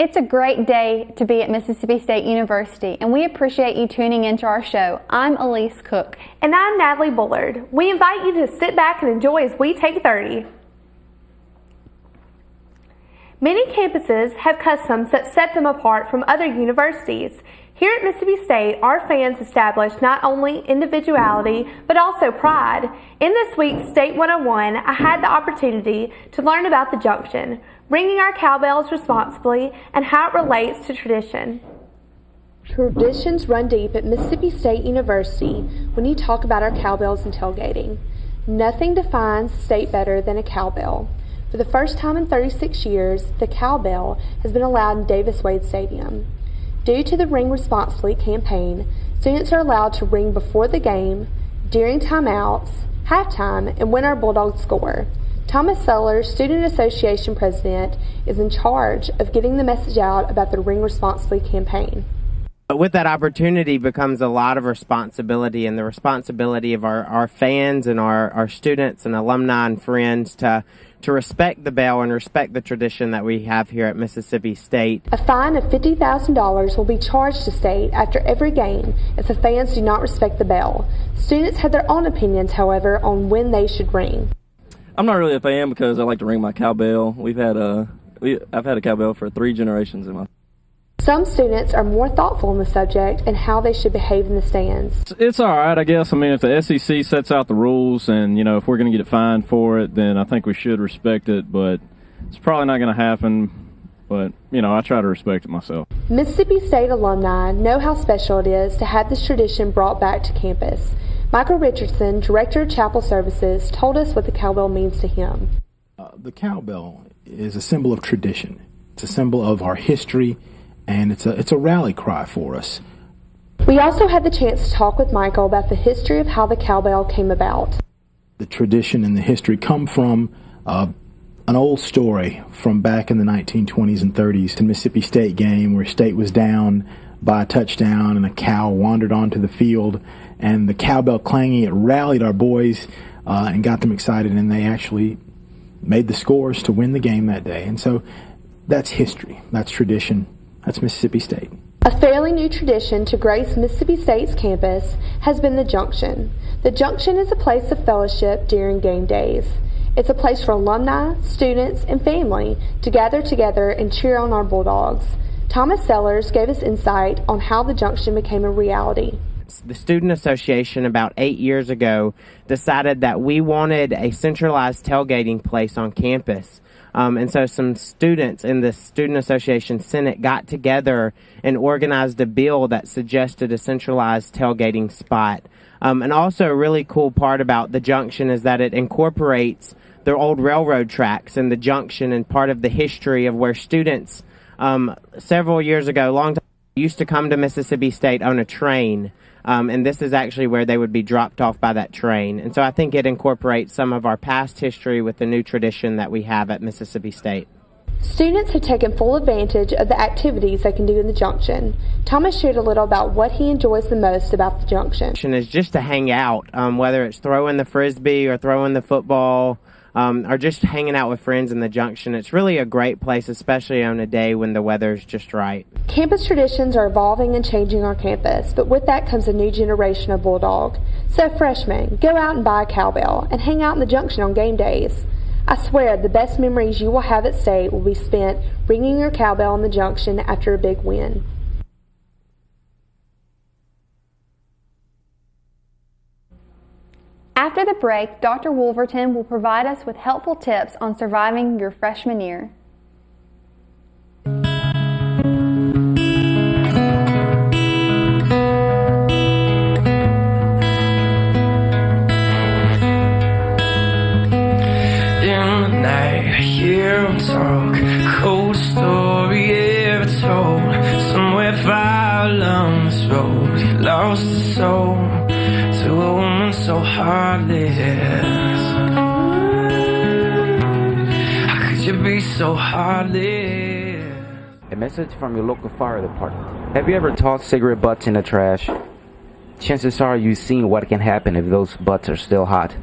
It's a great day to be at Mississippi State University, and we appreciate you tuning into our show. I'm Elise Cook. And I'm Natalie Bullard. We invite you to sit back and enjoy as we take 30. Many campuses have customs that set them apart from other universities. Here at Mississippi State, our fans establish not only individuality, but also pride. In this week's State 101, I had the opportunity to learn about the Junction, ringing our cowbells responsibly, and how it relates to tradition. Traditions run deep at Mississippi State University when you talk about our cowbells and tailgating. Nothing defines state better than a cowbell. For the first time in 36 years, the cowbell has been allowed in Davis-Wade Stadium. Due to the Ring Responsibly campaign, students are allowed to ring before the game, during timeouts, halftime, and when our Bulldogs score. Thomas Sellers, Student Association President, is in charge of getting the message out about the Ring Responsibly campaign. With that opportunity becomes a lot of responsibility, and the responsibility of our fans and our students and alumni and friends to respect the bell and respect the tradition that we have here at Mississippi State. A fine of $50,000 will be charged to State after every game if the fans do not respect the bell. Students have their own opinions, however, on when they should ring. I'm not really a fan because I like to ring my cowbell. I've had a cowbell for 3 generations in my. Some students are more thoughtful on the subject and how they should behave in the stands. It's all right, I guess. I mean, if the SEC sets out the rules and, if we're going to get fined for it, then I think we should respect it, but it's probably not going to happen. But, I try to respect it myself. Mississippi State alumni know how special it is to have this tradition brought back to campus. Michael Richardson, Director of Chapel Services, told us what the cowbell means to him. The cowbell is a symbol of tradition. It's a symbol of our history, and it's a rally cry for us. We also had the chance to talk with Michael about the history of how the cowbell came about. The tradition and the history come from an old story from back in the 1920s and 30s, the Mississippi State game where State was down by a touchdown and a cow wandered onto the field, and the cowbell clanging, it rallied our boys and got them excited, and they actually made the scores to win the game that day. And so that's history, that's tradition, that's Mississippi State. A fairly new tradition to grace Mississippi State's campus has been the Junction. The Junction is a place of fellowship during game days. It's a place for alumni, students, and family to gather together and cheer on our Bulldogs. Thomas Sellers gave us insight on how the Junction became a reality. The Student Association about 8 years ago decided that we wanted a centralized tailgating place on campus. And so some students in the Student Association Senate got together and organized a bill that suggested a centralized tailgating spot. And also a really cool part about the Junction is that it incorporates the old railroad tracks and the Junction and part of the history of where students several years ago, long time, used to come to Mississippi State on a train. And this is actually where they would be dropped off by that train. And so I think it incorporates some of our past history with the new tradition that we have at Mississippi State. Students have taken full advantage of the activities they can do in the Junction. Thomas shared a little about what he enjoys the most about the Junction. Is just to hang out, whether it's throwing the frisbee or throwing the football, or just hanging out with friends in the Junction. It's really a great place, especially on a day when the weather's just right. Campus traditions are evolving and changing our campus, but with that comes a new generation of Bulldog. So freshmen, go out and buy a cowbell and hang out in the Junction on game days. I swear the best memories you will have at State will be spent ringing your cowbell in the Junction after a big win. After the break, Dr. Wolverton will provide us with helpful tips on surviving your freshman year. In the night, I hear 'em talk, cold stories. story ever told. Somewhere far along this road, you lost a soul to a woman so heartless. How could you be so heartless? A message from your local fire department. Have you ever tossed cigarette butts in the trash? Chances are you've seen what can happen if those butts are still hot.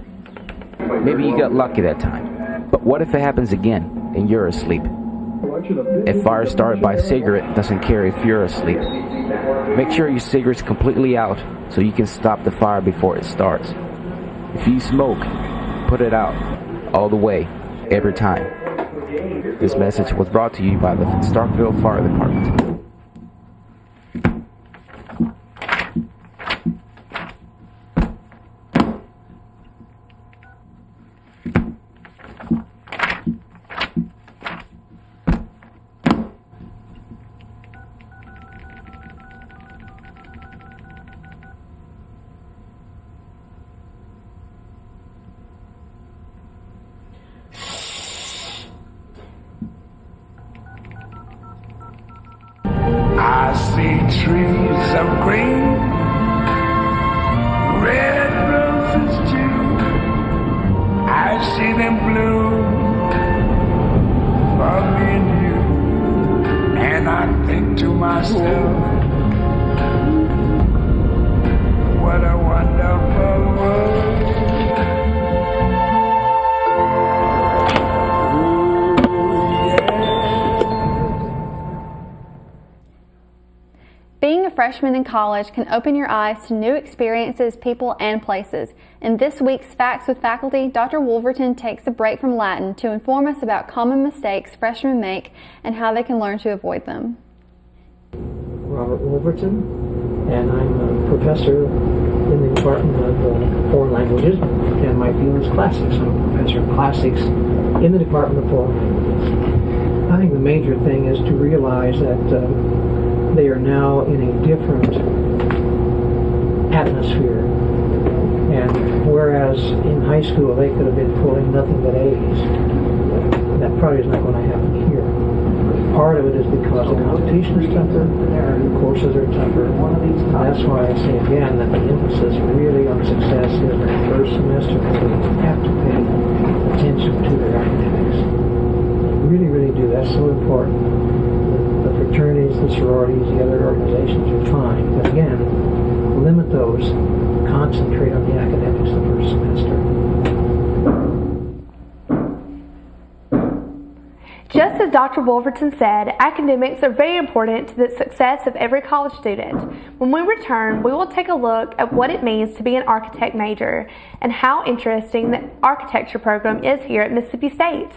Maybe you got lucky that time. But what if it happens again and you're asleep? A fire started by a cigarette doesn't care if you're asleep. Make sure your cigarette's completely out so you can stop the fire before it starts. If you smoke, put it out all the way, every time. This message was brought to you by the Starkville Fire Department. I see trees of green, red roses too. I see them bloom for me and you. And I think to myself, what a wonderful world. Being a freshman in college can open your eyes to new experiences, people, and places. In this week's Facts with Faculty, Dr. Wolverton takes a break from Latin to inform us about common mistakes freshmen make and how they can learn to avoid them. Robert Wolverton, and I'm a professor in the Department of Foreign Languages, and my field is classics. I'm a professor of classics in the Department of Foreign Languages. I think the major thing is to realize that they are now in a different atmosphere. And whereas in high school they could have been pulling nothing but A's, that probably is not going to happen here. Part of it is because the competition is tougher, the courses are tougher. And that's why I say again that the emphasis really on success is in the first semester. They have to pay attention to their academics. They really, really do. That's so important. The fraternities, the sororities, the other organizations are fine, but again, limit those, concentrate on the academics the first semester. Just as Dr. Wolverton said, academics are very important to the success of every college student. When we return, we will take a look at what it means to be an architect major and how interesting the architecture program is here at Mississippi State.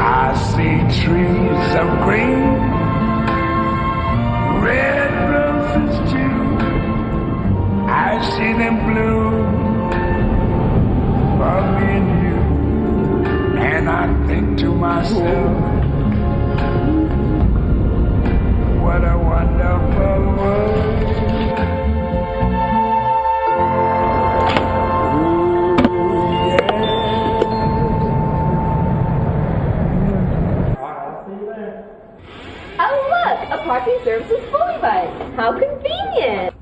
I see trees of green, red roses too. I see them bloom for me and you. And I think to myself, what a wonderful world. Parking services fully bus. How convenient!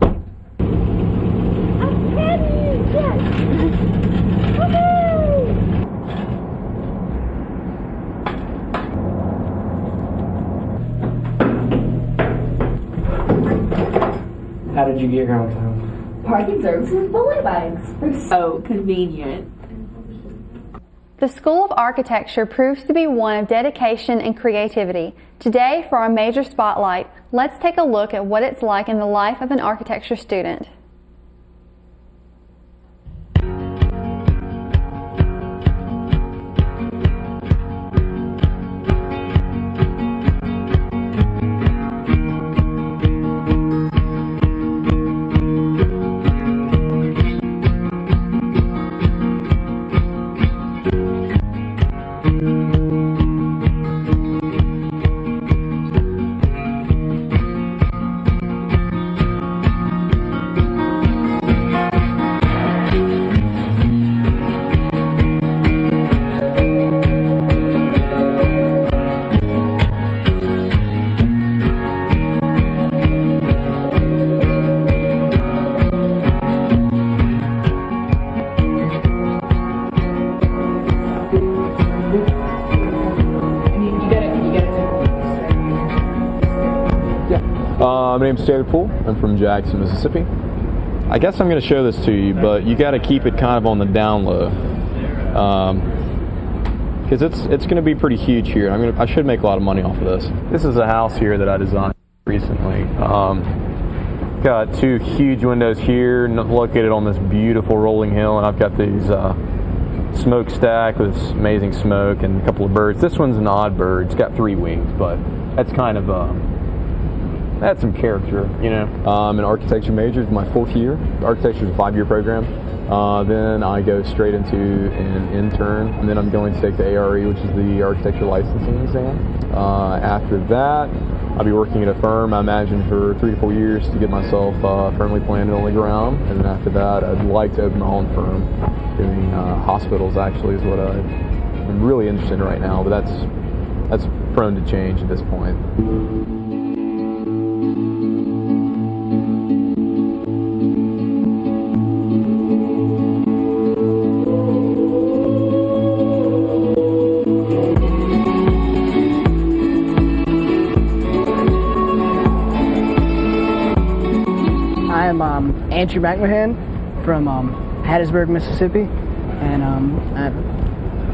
A penny! Yes! Woohoo! How did you get here on time? Parking services bully bikes. They're so convenient. The School of Architecture proves to be one of dedication and creativity. Today, for our major spotlight, let's take a look at what it's like in the life of an architecture student. My name's David Poole. I'm from Jackson, Mississippi. I guess I'm going to show this to you, but you got to keep it kind of on the down low, because it's going to be pretty huge here. I should make a lot of money off of this. This is a house here that I designed recently. Got two huge windows here, located on this beautiful rolling hill, and I've got these smokestack with this amazing smoke and a couple of birds. This one's an odd bird. It's got 3 wings, but that's kind of that's some character, you know. I'm an architecture major. It's my 4th year. Architecture is a 5-year program. Then I go straight into an intern, and then I'm going to take the ARE, which is the architecture licensing exam. After that, I'll be working at a firm, I imagine, for 3 to 4 years to get myself firmly planted on the ground. And then after that, I'd like to open my own firm. Doing hospitals, actually, is what I'm really interested in right now, but that's prone to change at this point. I'm Andrew McMahon from Hattiesburg, Mississippi, and I'm a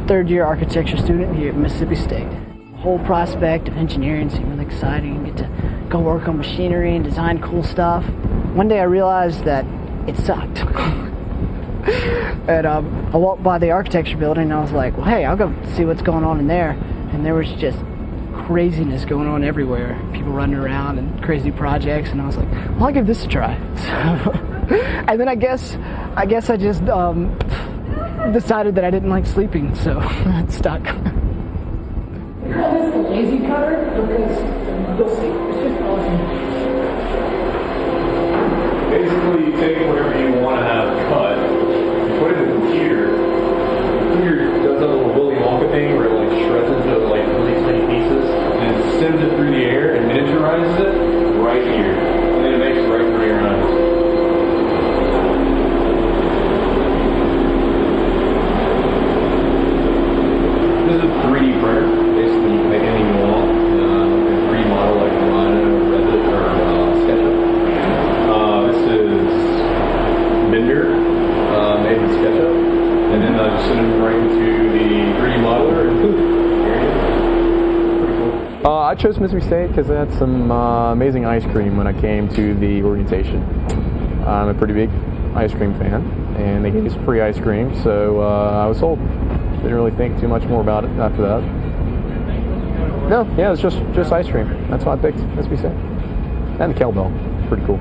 3rd-year architecture student here at Mississippi State. The whole prospect of engineering seemed really exciting. Get to go work on machinery and design cool stuff. One day I realized that it sucked. And I walked by the architecture building and I was like, well, hey, I'll go see what's going on in there. And there was just craziness going on everywhere. People running around and crazy projects, and I was like, well, I'll give this a try. And then I guess I just decided that I didn't like sleeping, so it stuck. We call this the lazy cutter because you'll see, it's just awesome. Basically, you take whatever you want to have cut, you put it in the computer. The computer does that little Willy Wonka thing where it like shreds into like really tiny pieces and it sends it through the air and miniaturizes it right here. And then it makes it right in front of your eyes. This is a 3D printer. Basically, you can make anything you want. You can 3D model like Rhino, Revit, or SketchUp. This is Bender, made with SketchUp. And then I just send them right into the 3D modeler and poof, here it is. Pretty cool. I chose Mississippi State because they had some amazing ice cream when I came to the orientation. I'm a pretty big ice cream fan, and they gave us free ice cream, so I was sold. Didn't really think too much more about it after that. No, yeah, it was just ice cream. That's why I picked Mississippi State. And the cowbell. Pretty cool.